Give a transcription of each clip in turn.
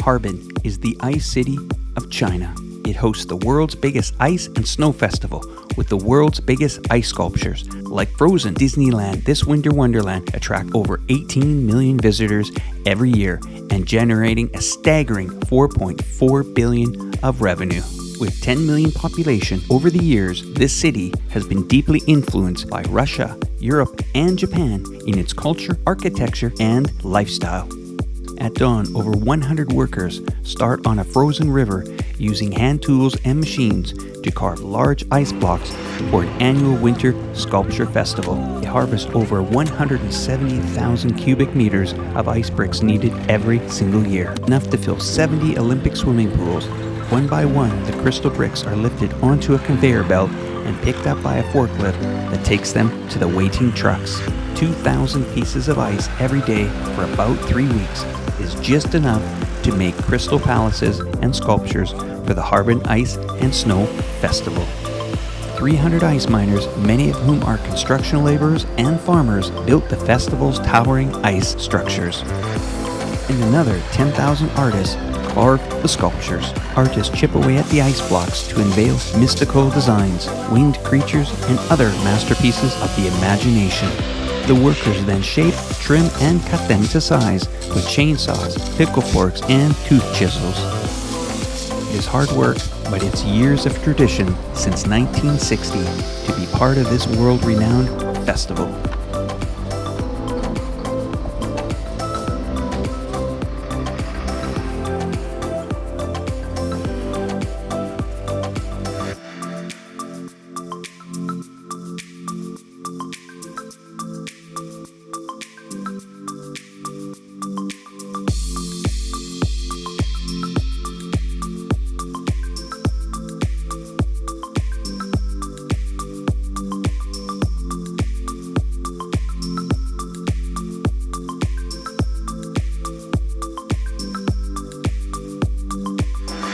Harbin is the ice city of China. It hosts the world's biggest ice and snow festival with the world's biggest ice sculptures. Like Frozen Disneyland, this winter wonderland attracts over 18 million visitors every year and generating a staggering $4.4 billion of revenue. With 10 million population over the years, this city has been deeply influenced by Russia, Europe, and Japan in its culture, architecture, and lifestyle. At dawn, over 100 workers start on a frozen river using hand tools and machines to carve large ice blocks for an annual winter sculpture festival. They harvest over 170,000 cubic meters of ice bricks needed every single year, enough to fill 70 Olympic swimming pools. One by one, the crystal bricks are lifted onto a conveyor belt and picked up by a forklift that takes them to the waiting trucks. 2,000 pieces of ice every day for about 3 weeks is just enough to make crystal palaces and sculptures for the Harbin Ice and Snow Festival. 300 ice miners, many of whom are construction laborers and farmers, built the festival's towering ice structures. And another 10,000 artists carve the sculptures. Artists chip away at the ice blocks to unveil mystical designs, winged creatures, and other masterpieces of the imagination. The workers then shape, trim, and cut them to size with chainsaws, pickle forks, and tooth chisels. It is hard work, but it's years of tradition since 1960 to be part of this world-renowned festival.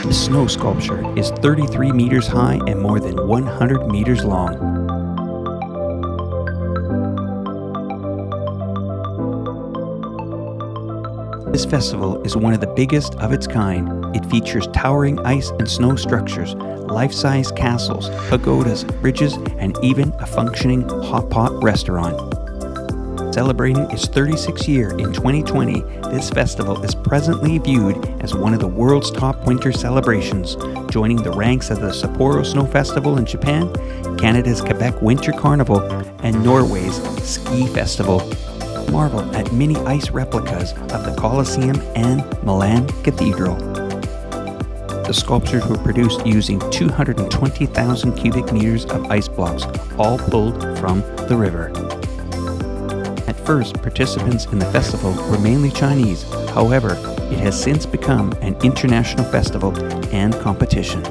The snow sculpture is 33 meters high and more than 100 meters long. This festival is one of the biggest of its kind. It features towering ice and snow structures, life-size castles, pagodas, bridges, and even a functioning hot pot restaurant. Celebrating its 36th year in 2020, this festival is presently viewed as one of the world's top winter celebrations, joining the ranks of the Sapporo Snow Festival in Japan, Canada's Quebec Winter Carnival, and Norway's Ski Festival. Marvel at mini ice replicas of the Colosseum and Milan Cathedral. The sculptures were produced using 220,000 cubic meters of ice blocks, all pulled from the river. At first, participants in the festival were mainly Chinese. However, it has since become an international festival and competition.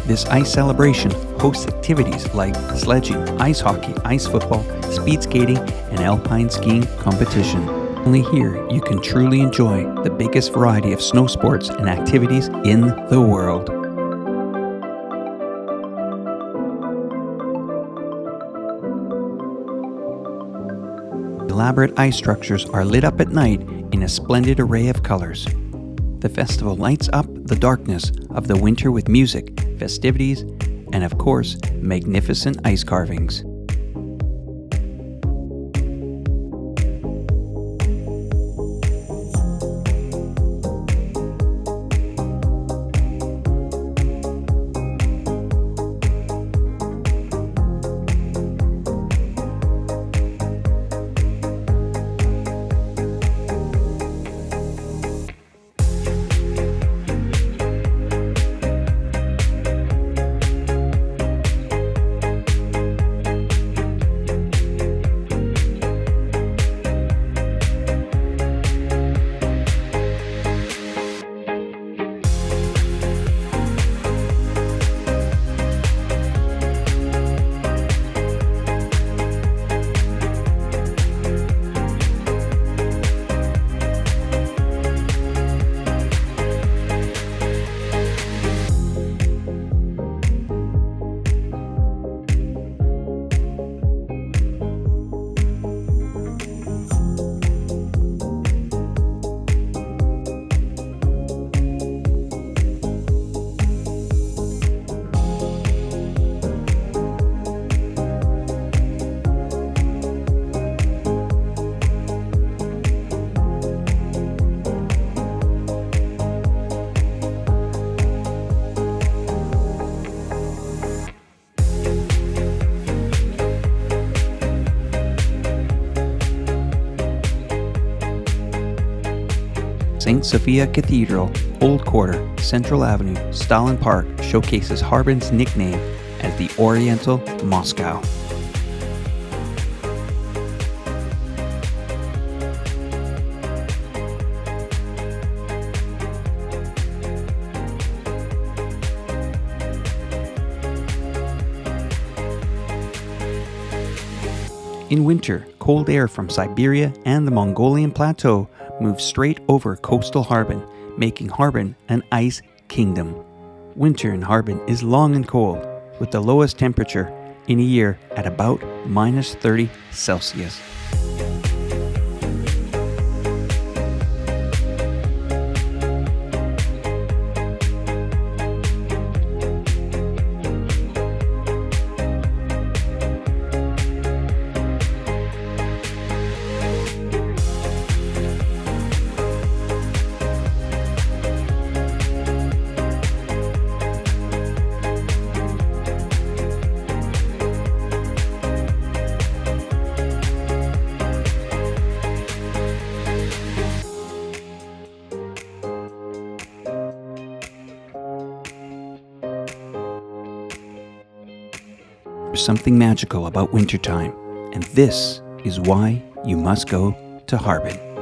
This ice celebration hosts activities like sledging, ice hockey, ice football, speed skating, and alpine skiing competition. Only here you can truly enjoy the biggest variety of snow sports and activities in the world. Elaborate ice structures are lit up at night in a splendid array of colors. The festival lights up the darkness of the winter with music, festivities, and of course, magnificent ice carvings. St. Sophia Cathedral, Old Quarter, Central Avenue, Stalin Park showcases Harbin's nickname as the Oriental Moscow. In winter, cold air from Siberia and the Mongolian plateau moves straight over coastal Harbin, making Harbin an ice kingdom. Winter in Harbin is long and cold, with the lowest temperature in a year at about minus 30 Celsius. There's something magical about wintertime, and this is why you must go to Harbin.